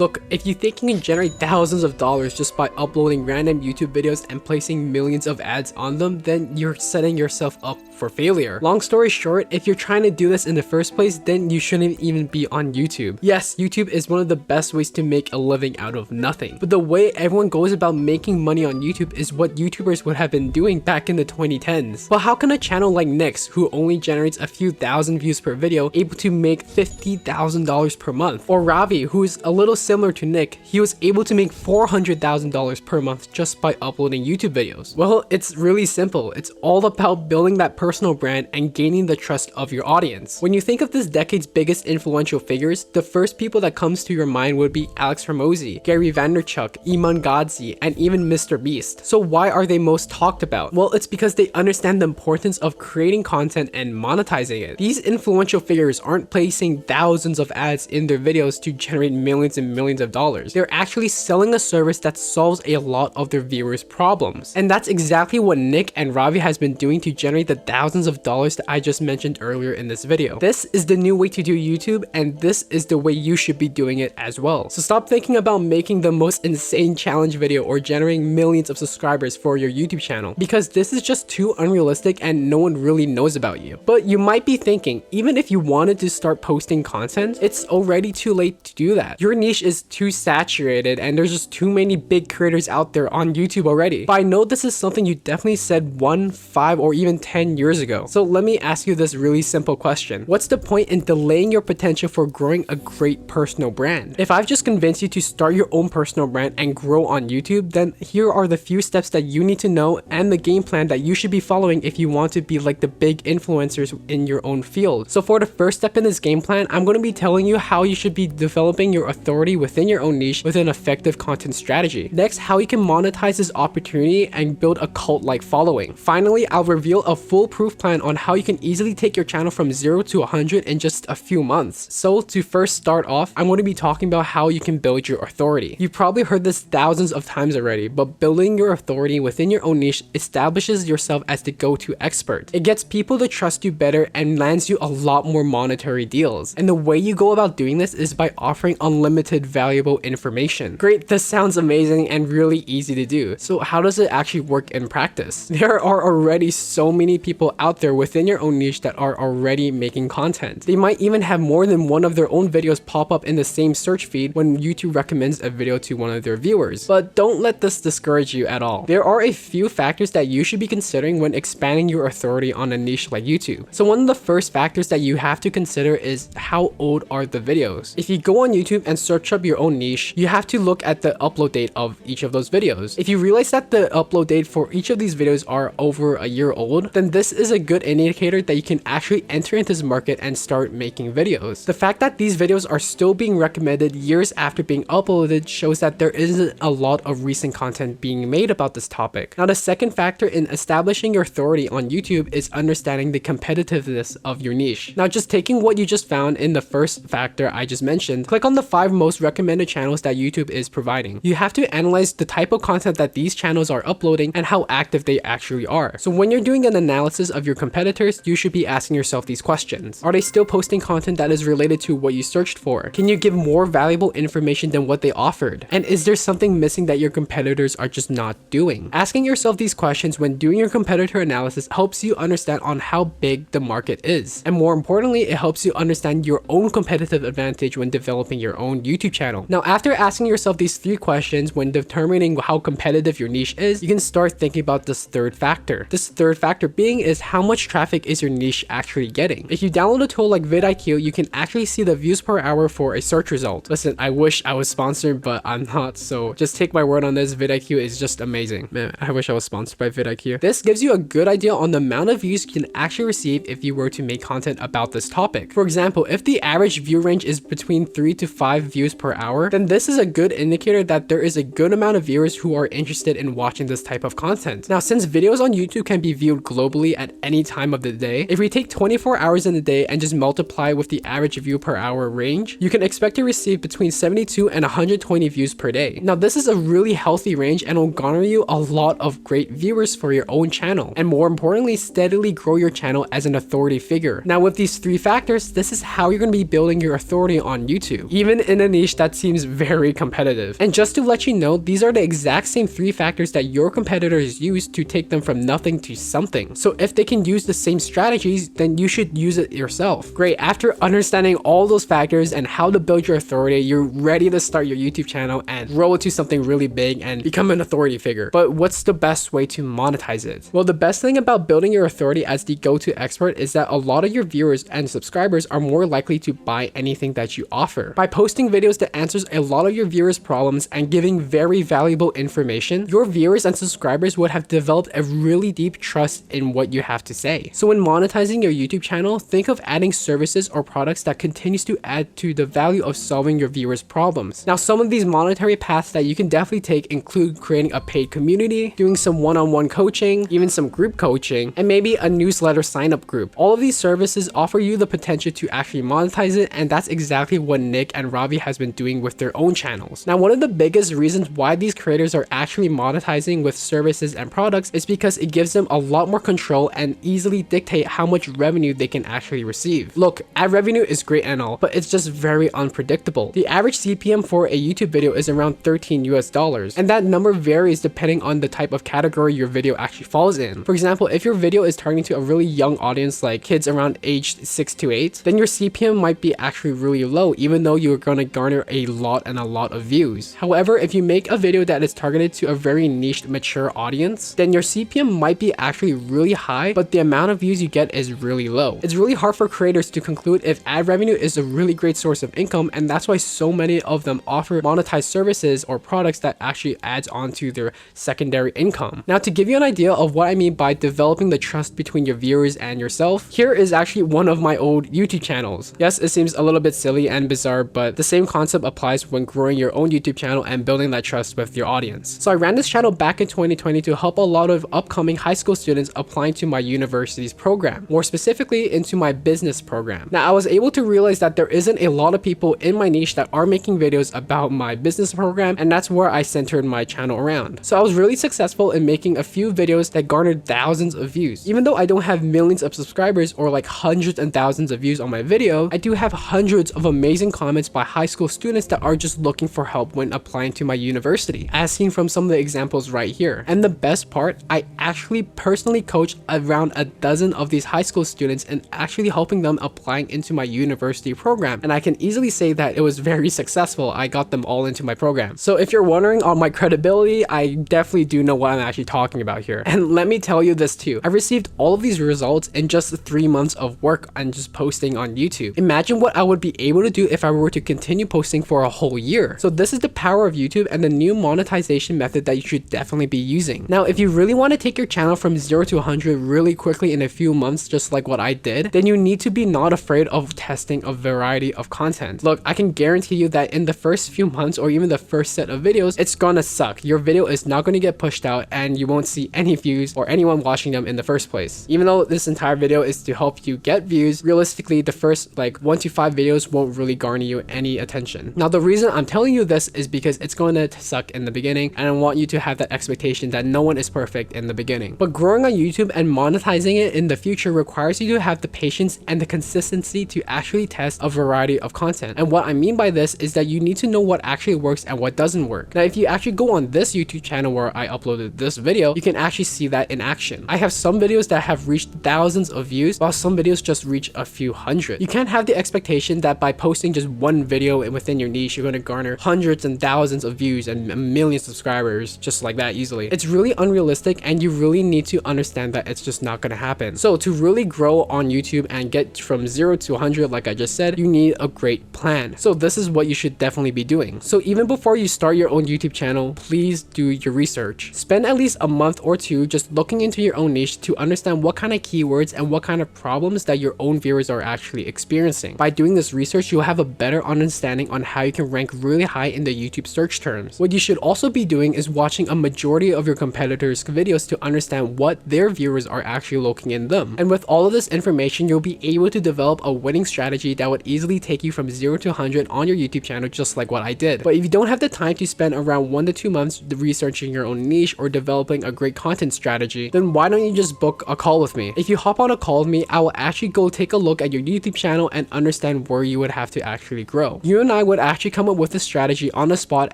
Look, if you think you can generate thousands of dollars just by uploading random YouTube videos and placing millions of ads on them, then you're setting yourself up for failure. Long story short, if you're trying to do this in the first place, then you shouldn't even be on YouTube. Yes, YouTube is one of the best ways to make a living out of nothing, but the way everyone goes about making money on YouTube is what YouTubers would have been doing back in the 2010s. But how can a channel like Nick's, who only generates a few thousand views per video, able to make $50,000 per month? Or Ravi, who is a little similar to Nick, he was able to make $400,000 per month just by uploading YouTube videos? Well, it's really simple. It's all about building that personal brand and gaining the trust of your audience. When you think of this decade's biggest influential figures, the first people that comes to your mind would be Alex Hormozi, Gary Vaynerchuk, Iman Gadzhi, and even Mr. Beast. So why are they most talked about? Well, it's because they understand the importance of creating content and monetizing it. These influential figures aren't placing thousands of ads in their videos to generate millions and millions of dollars. They're actually selling a service that solves a lot of their viewers' problems. And that's exactly what Nick and Ravi has been doing to generate the thousands of dollars that I just mentioned earlier in this video. This is the new way to do YouTube, and this is the way you should be doing it as well. So stop thinking about making the most insane challenge video or generating millions of subscribers for your YouTube channel, because this is just too unrealistic and no one really knows about you. But you might be thinking, even if you wanted to start posting content, it's already too late to do that. Your niche is too saturated and there's just too many big creators out there on YouTube already. But I know this is something you definitely said 1, 5, or even 10 years ago. So let me ask you this really simple question. What's the point in delaying your potential for growing a great personal brand? If I've just convinced you to start your own personal brand and grow on YouTube, then here are the few steps that you need to know and the game plan that you should be following if you want to be like the big influencers in your own field. So for the first step in this game plan, I'm going to be telling you how you should be developing your authority within your own niche with an effective content strategy. Next, how you can monetize this opportunity and build a cult-like following. Finally, I'll reveal a foolproof plan on how you can easily take your channel from 0 to 100 in just a few months. So to first start off, I'm going to be talking about how you can build your authority. You've probably heard this thousands of times already, but building your authority within your own niche establishes yourself as the go-to expert. It gets people to trust you better and lands you a lot more monetary deals. And the way you go about doing this is by offering unlimited valuable information. Great, this sounds amazing and really easy to do. So how does it actually work in practice? There are already so many people out there within your own niche that are already making content. They might even have more than one of their own videos pop up in the same search feed when YouTube recommends a video to one of their viewers. But don't let this discourage you at all. There are a few factors that you should be considering when expanding your authority on a niche like YouTube. So one of the first factors that you have to consider is how old are the videos. If you go on YouTube and search up your own niche, you have to look at the upload date of each of those videos. If you realize that the upload date for each of these videos are over a year old, then this is a good indicator that you can actually enter into this market and start making videos. The fact that these videos are still being recommended years after being uploaded shows that there isn't a lot of recent content being made about this topic. Now, the second factor in establishing your authority on YouTube is understanding the competitiveness of your niche. Now, just taking what you just found in the first factor I just mentioned, click on the 5 most recommended channels that YouTube is providing. You have to analyze the type of content that these channels are uploading and how active they actually are. So when you're doing an analysis of your competitors, you should be asking yourself these questions. Are they still posting content that is related to what you searched for? Can you give more valuable information than what they offered? And is there something missing that your competitors are just not doing? Asking yourself these questions when doing your competitor analysis helps you understand on how big the market is. And more importantly, it helps you understand your own competitive advantage when developing your own YouTube channel. Now, after asking yourself these 3 questions when determining how competitive your niche is, you can start thinking about this third factor. This third factor being is how much traffic is your niche actually getting. If you download a tool like vidIQ, you can actually see the views per hour for a search result. Listen, I wish I was sponsored, but I'm not, so just take my word on this. vidIQ is just amazing. Man, I wish I was sponsored by vidIQ. This gives you a good idea on the amount of views you can actually receive if you were to make content about this topic. For example, if the average view range is between 3 to 5 views per hour, then this is a good indicator that there is a good amount of viewers who are interested in watching this type of content. Now, since videos on YouTube can be viewed globally at any time of the day, if we take 24 hours in a day and just multiply with the average view per hour range, you can expect to receive between 72 and 120 views per day. Now, this is a really healthy range and will garner you a lot of great viewers for your own channel, and more importantly, steadily grow your channel as an authority figure. Now, with these 3 factors, this is how you're going to be building your authority on YouTube. Even in a niche niche that seems very competitive. And just to let you know, these are the exact same 3 factors that your competitors use to take them from nothing to something. So if they can use the same strategies, then you should use it yourself. Great, after understanding all those factors and how to build your authority, you're ready to start your YouTube channel and grow it to something really big and become an authority figure. But what's the best way to monetize it? Well, the best thing about building your authority as the go-to expert is that a lot of your viewers and subscribers are more likely to buy anything that you offer. By posting videos that answers a lot of your viewers' problems and giving very valuable information, your viewers and subscribers would have developed a really deep trust in what you have to say. So when monetizing your YouTube channel, think of adding services or products that continues to add to the value of solving your viewers' problems. Now, some of these monetary paths that you can definitely take include creating a paid community, doing some one-on-one coaching, even some group coaching, and maybe a newsletter sign-up group. All of these services offer you the potential to actually monetize it, and that's exactly what Nick and Ravi has been doing with their own channels. Now, one of the biggest reasons why these creators are actually monetizing with services and products is because it gives them a lot more control and easily dictate how much revenue they can actually receive. Look, ad revenue is great and all, but it's just very unpredictable. The average CPM for a YouTube video is around $13 US, and that number varies depending on the type of category your video actually falls in. For example, if your video is targeting to a really young audience like kids around age 6 to 8, then your CPM might be actually really low, even though you're gonna garner a lot of views. However, if you make a video that is targeted to a very niche, mature audience, then your CPM might be actually really high, but the amount of views you get is really low. It's really hard for creators to conclude if ad revenue is a really great source of income, and that's why so many of them offer monetized services or products that actually adds onto their secondary income. Now, to give you an idea of what I mean by developing the trust between your viewers and yourself, here is actually one of my old YouTube channels. Yes, it seems a little bit silly and bizarre, but the same concept applies when growing your own YouTube channel and building that trust with your audience. So I ran this channel back in 2020 to help a lot of upcoming high school students applying to my university's program, more specifically into my business program. Now, I was able to realize that there isn't a lot of people in my niche that are making videos about my business program, and that's where I centered my channel around. So I was really successful in making a few videos that garnered thousands of views. Even though I don't have millions of subscribers or like hundreds and thousands of views on my video, I do have hundreds of amazing comments by high school students that are just looking for help when applying to my university, as seen from some of the examples right here. And the best part, I actually personally coached around a dozen of these high school students and actually helping them applying into my university program. And I can easily say that it was very successful. I got them all into my program. So if you're wondering on my credibility, I definitely do know what I'm actually talking about here. And let me tell you this too, I received all of these results in just 3 months of work and just posting on YouTube. Imagine what I would be able to do if I were to continue posting for a whole year. So this is the power of YouTube and the new monetization method that you should definitely be using. Now, if you really want to take your channel from 0 to 100 really quickly in a few months, just like what I did, then you need to be not afraid of testing a variety of content. Look, I can guarantee you that in the first few months or even the first set of videos, it's gonna suck. Your video is not going to get pushed out and you won't see any views or anyone watching them in the first place. Even though this entire video is to help you get views, realistically, the first like 1 to 5 videos won't really garner you any attention. Now, the reason I'm telling you this is because it's going to suck in the beginning, and I want you to have that expectation that no one is perfect in the beginning. But growing on YouTube and monetizing it in the future requires you to have the patience and the consistency to actually test a variety of content. And what I mean by this is that you need to know what actually works and what doesn't work. Now, if you actually go on this YouTube channel where I uploaded this video, you can actually see that in action. I have some videos that have reached thousands of views, while some videos just reach a few hundred. You can't have the expectation that by posting just one video within your niche, you're going to garner hundreds and thousands of views and a million subscribers just like that easily. It's really unrealistic, and you really need to understand that it's just not going to happen. So to really grow on YouTube and get from 0 to 100, like I just said, you need a great plan. So this is what you should definitely be doing. So even before you start your own YouTube channel, please do your research. Spend at least a month or two just looking into your own niche to understand what kind of keywords and what kind of problems that your own viewers are actually experiencing. By doing this research, you'll have a better understanding on how you can rank really high in the YouTube search terms. What you should also be doing is watching a majority of your competitors' videos to understand what their viewers are actually looking in them. And with all of this information, you'll be able to develop a winning strategy that would easily take you from 0 to 100 on your YouTube channel, just like what I did. But if you don't have the time to spend around 1 to 2 months researching your own niche or developing a great content strategy, then why don't you just book a call with me? If you hop on a call with me, I will actually go take a look at your YouTube channel and understand where you would have to actually grow. You and and I would actually come up with a strategy on the spot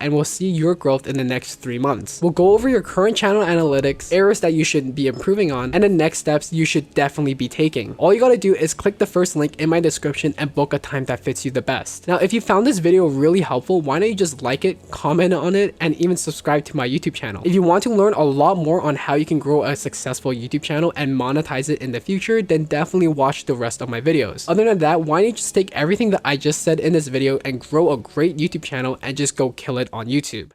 and we'll see your growth in the next 3 months. We'll go over your current channel analytics, areas that you should be improving on, and the next steps you should definitely be taking. All you gotta do is click the first link in my description and book a time that fits you the best. Now, if you found this video really helpful, why don't you just like it, comment on it, and even subscribe to my YouTube channel. If you want to learn a lot more on how you can grow a successful YouTube channel and monetize it in the future, then definitely watch the rest of my videos. Other than that, why don't you just take everything that I just said in this video and grow a great YouTube channel and just go kill it on YouTube.